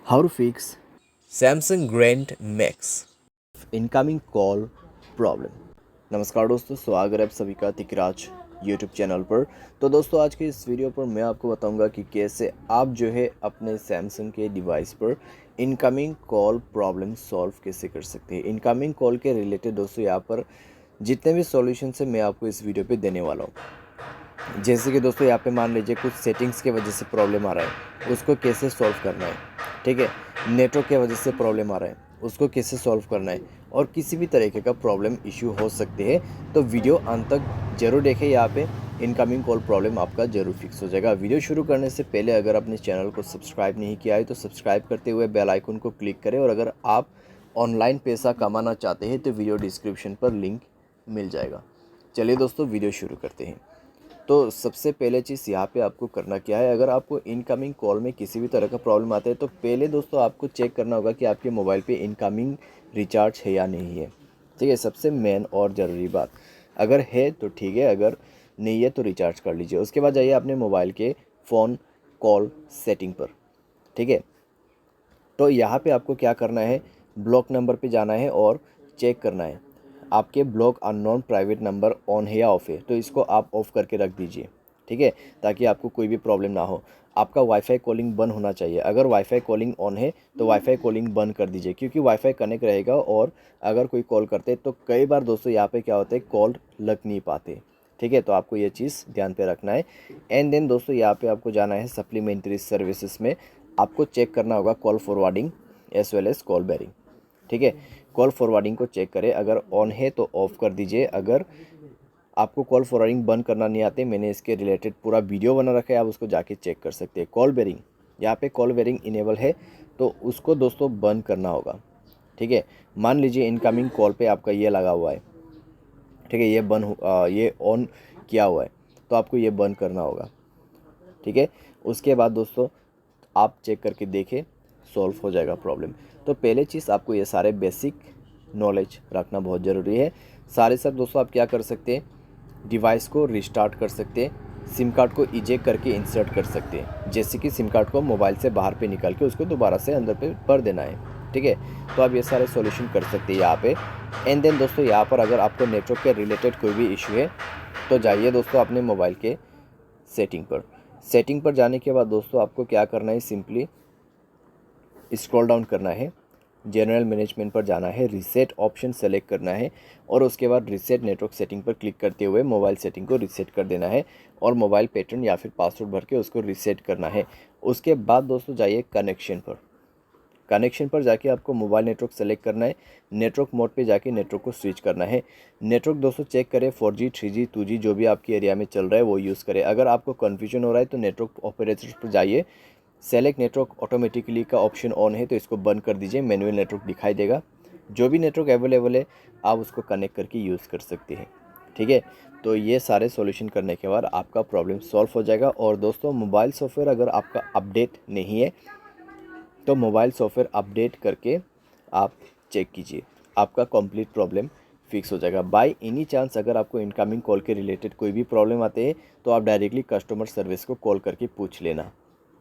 How to fix Samsung Grand Max incoming call problem. नमस्कार दोस्तों, स्वागत है आप सभी का तिकराज यूट्यूब चैनल पर। तो दोस्तों, आज के इस वीडियो पर मैं आपको बताऊंगा कि कैसे आप जो है अपने सैमसंग के डिवाइस पर इनकमिंग कॉल प्रॉब्लम सॉल्व कैसे कर सकते हैं। इनकमिंग कॉल के रिलेटेड दोस्तों यहाँ पर जितने भी सॉल्यूशन है मैं आपको इस वीडियो पे देने वाला हूँ। जैसे कि दोस्तों यहाँ पे मान लीजिए कुछ सेटिंग्स के वजह से प्रॉब्लम आ रहा है, उसको कैसे सॉल्व करना है। ठीक है, नेटवर्क के वजह से प्रॉब्लम आ रहा है, उसको कैसे सॉल्व करना है, और किसी भी तरीके का प्रॉब्लम इशू हो सकते हैं। तो वीडियो अंत तक जरूर देखें, यहाँ पे इनकमिंग कॉल प्रॉब्लम आपका जरूर फिक्स हो जाएगा। वीडियो शुरू करने से पहले अगर अपने चैनल को सब्सक्राइब नहीं किया है तो सब्सक्राइब करते हुए बेल आइकन को क्लिक करें, और अगर आप ऑनलाइन पैसा कमाना चाहते हैं तो वीडियो डिस्क्रिप्शन पर लिंक मिल जाएगा। चलिए दोस्तों, वीडियो शुरू करते हैं। तो सबसे पहले चीज़ यहाँ पे आपको करना क्या है, अगर आपको इनकमिंग कॉल में किसी भी तरह का प्रॉब्लम आता है तो पहले दोस्तों आपको चेक करना होगा कि आपके मोबाइल पे इनकमिंग रिचार्ज है या नहीं है। ठीक है, सबसे मेन और ज़रूरी बात, अगर है तो ठीक है, अगर नहीं है तो रिचार्ज कर लीजिए। उसके बाद जाइए अपने मोबाइल के फ़ोन कॉल सेटिंग पर। ठीक है, तो यहाँ पे आपको क्या करना है, ब्लॉक नंबर पे जाना है और चेक करना है आपके block unknown private number on है या ऑफ है। तो इसको आप ऑफ करके रख दीजिए। ठीक है, ताकि आपको कोई भी प्रॉब्लम ना हो। आपका वाईफाई कॉलिंग बंद होना चाहिए। अगर वाईफाई कॉलिंग ऑन है तो वाईफाई कॉलिंग बंद कर दीजिए, क्योंकि वाईफाई कनेक्ट रहेगा और अगर कोई कॉल करते तो कई बार दोस्तों यहाँ पे क्या होता है, कॉल लग नहीं पाते। ठीक है, तो आपको ये चीज़ ध्यान पे रखना है। एंड देन दोस्तों यहाँ पे आपको जाना है सप्लीमेंट्री सर्विसेज में। आपको चेक करना होगा call forwarding as well as call barring. ठीक है, कॉल फॉरवर्डिंग को चेक करें, अगर ऑन है तो ऑफ कर दीजिए। अगर आपको कॉल फॉरवर्डिंग बंद करना नहीं आते, मैंने इसके रिलेटेड पूरा वीडियो बना रखा है, आप उसको जाके चेक कर सकते हैं। कॉल बेरिंग, यहाँ पे कॉल बेरिंग इनेबल है तो उसको दोस्तों बंद करना होगा। ठीक है, मान लीजिए इनकमिंग कॉल पे आपका ये लगा हुआ है। ठीक है, ये ऑन किया हुआ है तो आपको ये बंद करना होगा। ठीक है, उसके बाद दोस्तों आप चेक करके देखें, सॉल्व हो जाएगा प्रॉब्लम। तो पहले चीज़ आपको ये सारे बेसिक नॉलेज रखना बहुत ज़रूरी है। सारे साथ दोस्तों आप क्या कर सकते हैं, डिवाइस को रिस्टार्ट कर सकते हैं, सिम कार्ड को इजेक्ट करके इंसर्ट कर सकते हैं। जैसे कि सिम कार्ड को मोबाइल से बाहर पे निकाल के उसको दोबारा से अंदर पे भर देना है। ठीक है, तो आप ये सारे सॉल्यूशन कर सकते हैं यहाँ पे। एंड देन दोस्तों यहाँ पर अगर आपको नेटवर्क के रिलेटेड कोई भी इशू है तो जाइए दोस्तों अपने मोबाइल के सेटिंग पर जाने के बाद दोस्तों आपको क्या करना है, सिंपली स्क्रॉल डाउन करना है, जनरल मैनेजमेंट पर जाना है, रीसेट ऑप्शन सेलेक्ट करना है, और उसके बाद रीसेट नेटवर्क सेटिंग पर क्लिक करते हुए मोबाइल सेटिंग को रीसेट कर देना है, और मोबाइल पैटर्न या फिर पासवर्ड भर के उसको रीसेट करना है। उसके बाद दोस्तों जाइए कनेक्शन पर जाके आपको मोबाइल नेटवर्क सेलेक्ट करना है, नेटवर्क मोड पे जाके नेटवर्क को स्विच करना है। नेटवर्क दोस्तों चेक करें 4G 3G 2G जो भी आपके एरिया में चल रहा है वो यूज़ करें। अगर आपको कन्फ्यूजन हो रहा है तो नेटवर्क ऑपरेटर्स पर जाइए, सेलेक्ट नेटवर्क ऑटोमेटिकली का ऑप्शन ऑन है तो इसको बंद कर दीजिए, मैनुअल नेटवर्क दिखाई देगा। जो भी नेटवर्क अवेलेबल है आप उसको कनेक्ट करके यूज़ कर सकते हैं। ठीक है, तो ये सारे सॉल्यूशन करने के बाद आपका प्रॉब्लम सॉल्व हो जाएगा। और दोस्तों मोबाइल सॉफ्टवेयर अगर आपका अपडेट नहीं है तो मोबाइल सॉफ्टवेयर अपडेट करके आप चेक कीजिए, आपका कंप्लीट प्रॉब्लम फिक्स हो जाएगा। बाय एनी चांस अगर आपको इनकमिंग कॉल के रिलेटेड कोई भी प्रॉब्लम आते हैं तो आप डायरेक्टली कस्टमर सर्विस को कॉल करके पूछ लेना।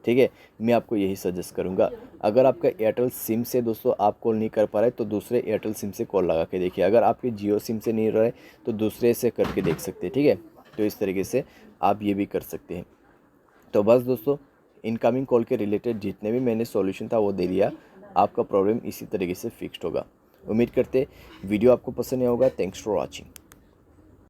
ठीक है, मैं आपको यही सजेस्ट करूंगा। अगर आपका एयरटेल सिम से दोस्तों आप कॉल नहीं कर पा रहे तो दूसरे एयरटेल सिम से कॉल लगा के देखिए। अगर आपके जियो सिम से नहीं रहे तो दूसरे से करके देख सकते हैं। ठीक है, तो इस तरीके से आप ये भी कर सकते हैं। तो बस दोस्तों, इनकमिंग कॉल के रिलेटेड जितने भी मैंने सॉल्यूशन था वो दे दिया, आपका प्रॉब्लम इसी तरीके से फिक्स्ड होगा। उम्मीद करते वीडियो आपको पसंद आया होगा। Thanks for watching.